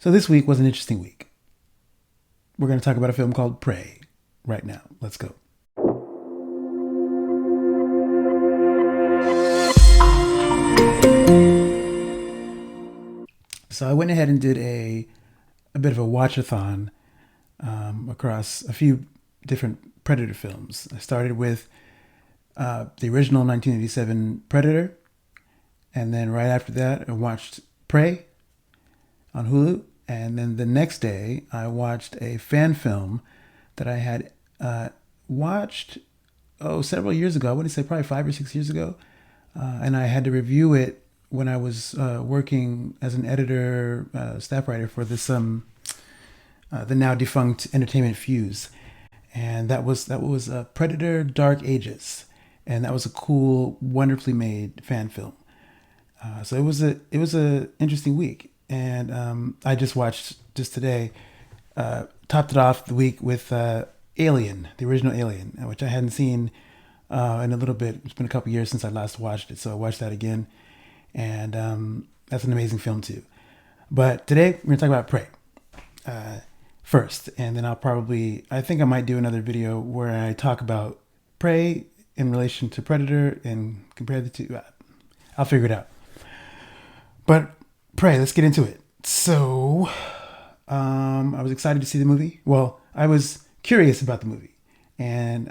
So this week was an interesting week. We're going to talk about a film called Prey right now. Let's go. So I went ahead and did a bit of a watch-a-thon across a few different Predator films. I started with the original 1987 Predator, and then right after that I watched Prey on Hulu, and then the next day I watched a fan film that I had watched several years ago. I wouldn't say probably 5 or 6 years ago, and I had to review it when I was working as an editor, staff writer for this the now defunct Entertainment Fuse, and that was Predator: Dark Ages, and that was a cool, wonderfully made fan film. So it was a interesting week, and I just watched just today, topped it off the week with Alien, the original Alien, which I hadn't seen in a little bit. It's been a couple years since I last watched it, so I watched that again, and that's an amazing film too. But today we're gonna talk about Prey first, and then I think I might do another video where I talk about Prey in relation to Predator and compare the two. I'll figure it out. But Prey, let's get into it. So, I was excited to see the movie. Well, I was curious about the movie, and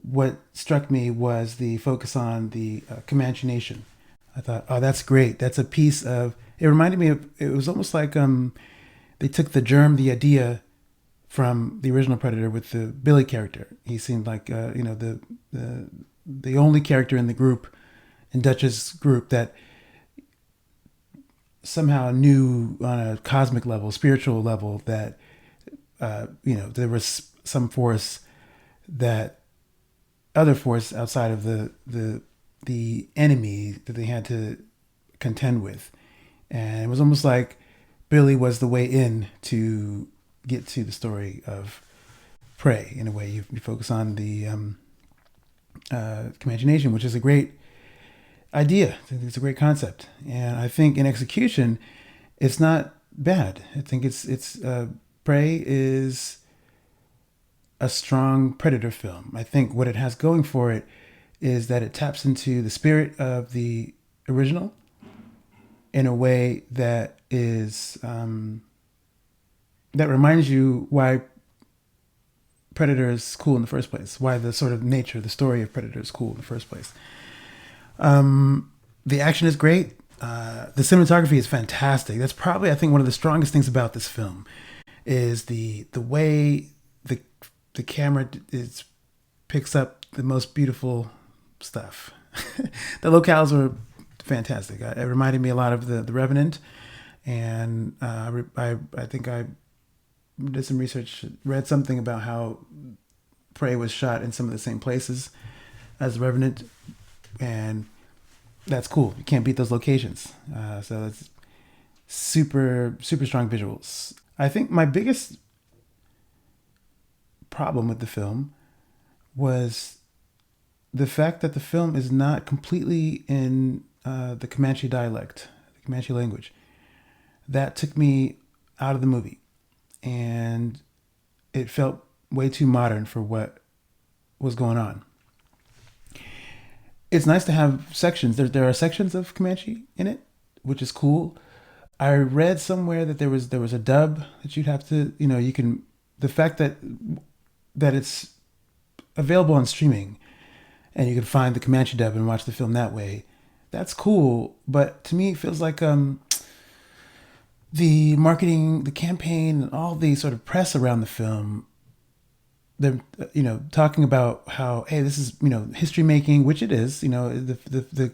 what struck me was the focus on the Comanche Nation. I thought, oh, that's great. That's a piece of. It reminded me of. It was almost like they took the idea from the original Predator with the Billy character. He seemed like the only character in the group, in Dutch's group, that somehow knew on a cosmic level, spiritual level, that there was some other force outside of the enemy that they had to contend with, and it was almost like Billy was the way in to get to the story of Prey. In a way, you focus on the Comanche Nation, which is a great idea. I think it's a great concept, and I think in execution, it's not bad. I think it's Prey is a strong Predator film. I think what it has going for it is that it taps into the spirit of the original in a way that is that reminds you why Predator is cool in the first place, why the sort of nature, the story of Predator is cool in the first place. The action is great. The cinematography is fantastic. That's probably, I think, one of the strongest things about this film is the way the camera picks up the most beautiful stuff. The locales were fantastic. It reminded me a lot of the Revenant, and I think I did some research, read something about how Prey was shot in some of the same places as the Revenant, and that's cool. You can't beat those locations. So it's super, super strong visuals. I think my biggest problem with the film was the fact that the film is not completely in the Comanche dialect, the Comanche language. That took me out of the movie, and it felt way too modern for what was going on. It's nice to have sections. There are sections of Comanche in it, which is cool. I read somewhere that there was a dub that you'd have to, you can, the fact that it's available on streaming and you can find the Comanche dub and watch the film that way, that's cool. But to me, it feels like the marketing, the campaign, and all the sort of press around the film, they're talking about how, hey, this is history making, which it is. The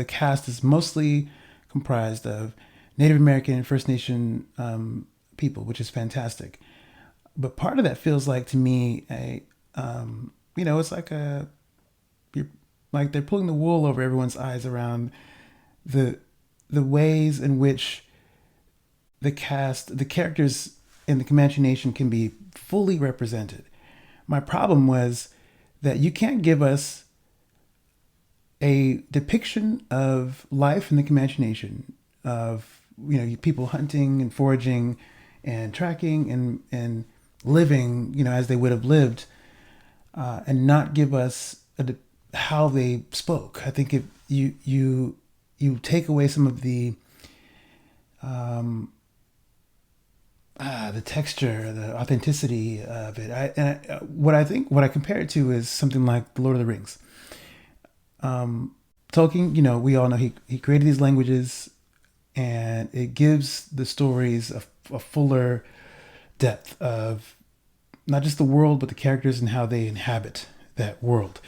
cast is mostly comprised of Native American and First Nation people, which is fantastic. But part of that feels like, to me, it's like they're pulling the wool over everyone's eyes around the ways in which the characters in the Comanche Nation can be fully represented. My problem was that you can't give us a depiction of life in the Comanche Nation, of people hunting and foraging and tracking and living, as they would have lived, and not give us how they spoke. I think if you take away some of the texture, the authenticity of it. What I compare it to is something like The Lord of the Rings. Tolkien, we all know he created these languages, and it gives the stories a fuller depth of not just the world, but the characters and how they inhabit that world.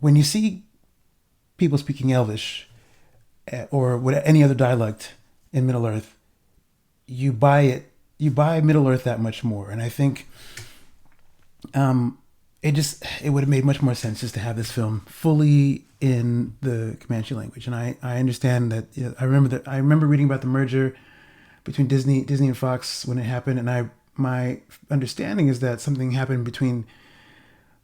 When you see people speaking Elvish or any other dialect in Middle Earth, you buy it. You buy Middle Earth that much more, and I think it would have made much more sense just to have this film fully in the Comanche language. And I understand that. I remember reading about the merger between Disney and Fox when it happened, and my understanding is that something happened between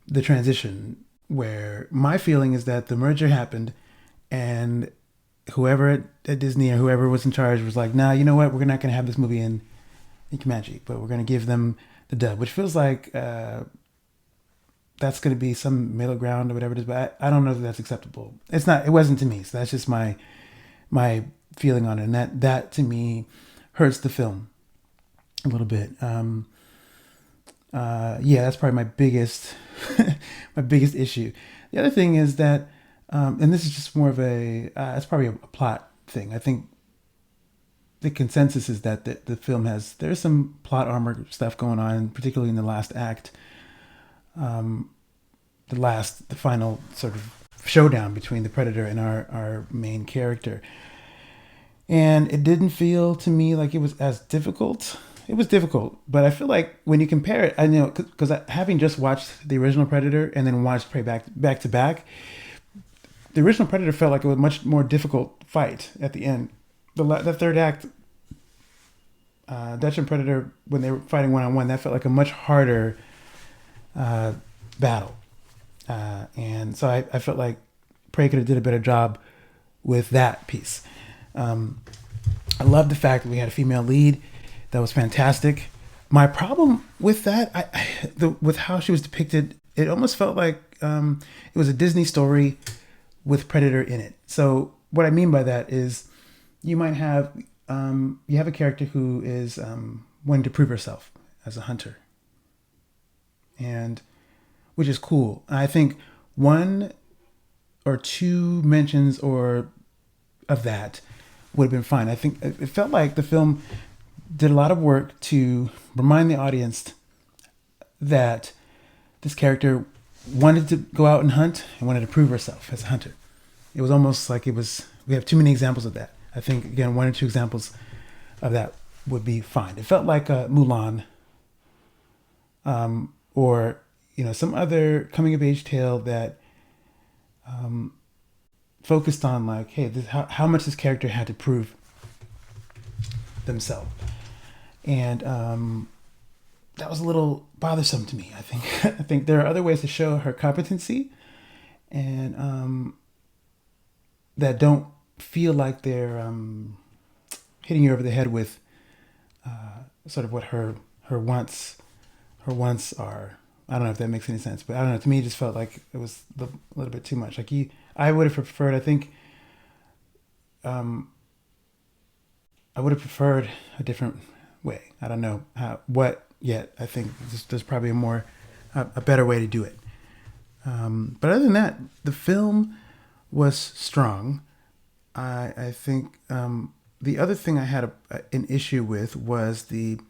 the transition, where my feeling is that the merger happened, and whoever at Disney or whoever was in charge was like, nah, you know what, we're not going to have this movie in Comanche, but we're going to give them the dub, which feels like that's going to be some middle ground or whatever it is, but I don't know if that's acceptable. It's not. It wasn't to me, so that's just my feeling on it, and that to me hurts the film a little bit. That's probably my biggest my biggest issue. The other thing is that, and this is just more of it's probably a plot thing. I think the consensus is that the film there's some plot armor stuff going on, particularly in the last act. The final sort of showdown between the Predator and our main character. And it didn't feel to me like it was as difficult. It was difficult, but I feel like when you compare it, I know, because having just watched the original Predator and then watched Prey back to back, the original Predator felt like it was a much more difficult fight at the end. The third act, Dutch and Predator, when they were fighting one-on-one, that felt like a much harder battle. And so I felt like Prey could have did a better job with that piece. I love the fact that we had a female lead. That was fantastic. My problem with that, with how she was depicted, it almost felt like it was a Disney story with Predator in it. So what I mean by that is you might have a character who is wanting to prove herself as a hunter, and which is cool. I think one or two mentions of that would have been fine. I think it felt like the film did a lot of work to remind the audience that this character wanted to go out and hunt and wanted to prove herself as a hunter. It was almost like we have too many examples of that. I think, again, one or two examples of that would be fine. It felt like Mulan, or some other coming of age tale that focused on like, hey, how much this character had to prove themselves, and that was a little bothersome to me. I think there are other ways to show her competency, and that don't feel like they're hitting you over the head with sort of what her wants are. I don't know if that makes any sense, but I don't know. To me, it just felt like it was a little bit too much. Like I would have preferred. I think I would have preferred a different way. I don't know what yet. I think there's probably a better way to do it. But other than that, the film was strong. I think the other thing I had an issue with was the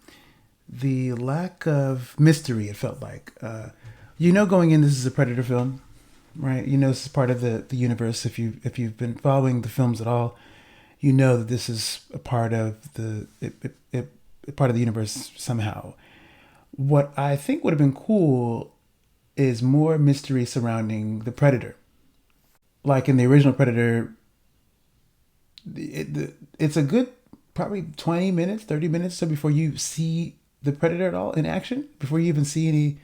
lack of mystery. It felt like, going in, this is a Predator film, right? This is part of the universe. If you've been following the films at all, that this is a part of part of the universe somehow. What I think would have been cool is more mystery surrounding the Predator. Like in the original Predator, it's a good probably 20 minutes, 30 minutes so before you see the Predator at all in action, before you even see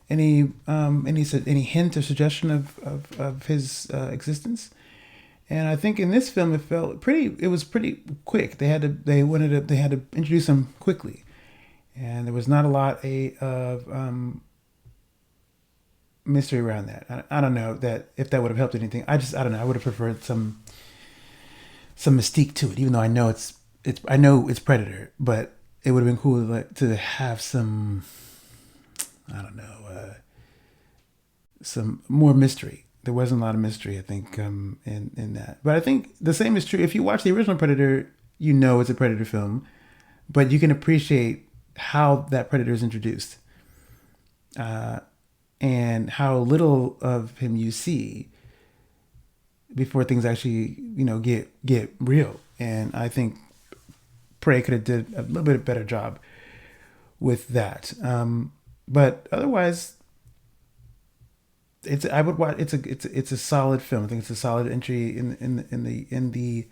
any hint or suggestion of his existence. And I think in this film it was pretty quick. They had to introduce him quickly, and there was not a lot of mystery around that. I don't know that if that would have helped anything. I don't know. I would have preferred some mystique to it, even though I know it's Predator, but it would have been cool to have some, I don't know, some more mystery. There wasn't a lot of mystery, I think, in that. But I think the same is true. If you watch the original Predator, you know it's a Predator film, but you can appreciate how that Predator is introduced, and how little of him you see before things actually, get real. And I think Prey could have did a little bit better job with that. But otherwise, I would watch. It's a solid film. I think it's a solid entry in the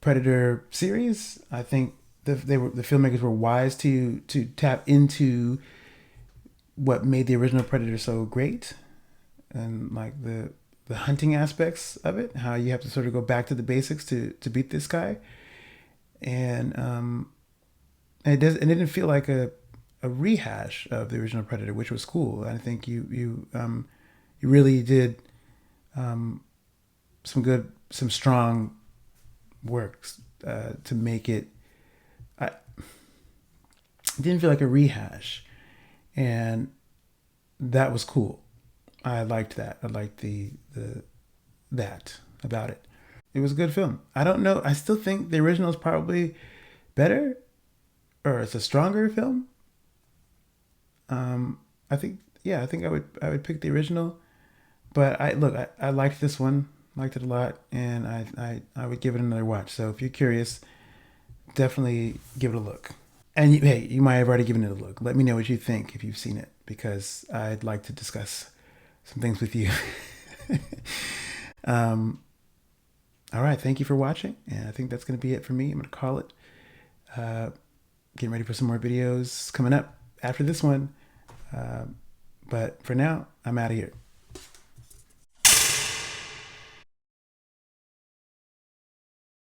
Predator series. I think the filmmakers were wise to tap into what made the original Predator so great, and like the hunting aspects of it, how you have to sort of go back to the basics to beat this guy, and it didn't feel like a rehash of the original Predator, which was cool. I think you really did some strong works to make it. It didn't feel like a rehash, and that was cool. I liked that. I liked the that about it. It was a good film. I don't know. I still think the original is probably better, or it's a stronger film. I think, yeah, I think I would pick the original. But I liked this one, liked it a lot, and I would give it another watch. So if you're curious, definitely give it a look. And hey, you might have already given it a look. Let me know what you think if you've seen it, because I'd like to discuss some things with you. um, all right, thank you for watching, and I think that's going to be it for me. I'm going to call it. Getting ready for some more videos coming up after this one. But for now, I'm out of here.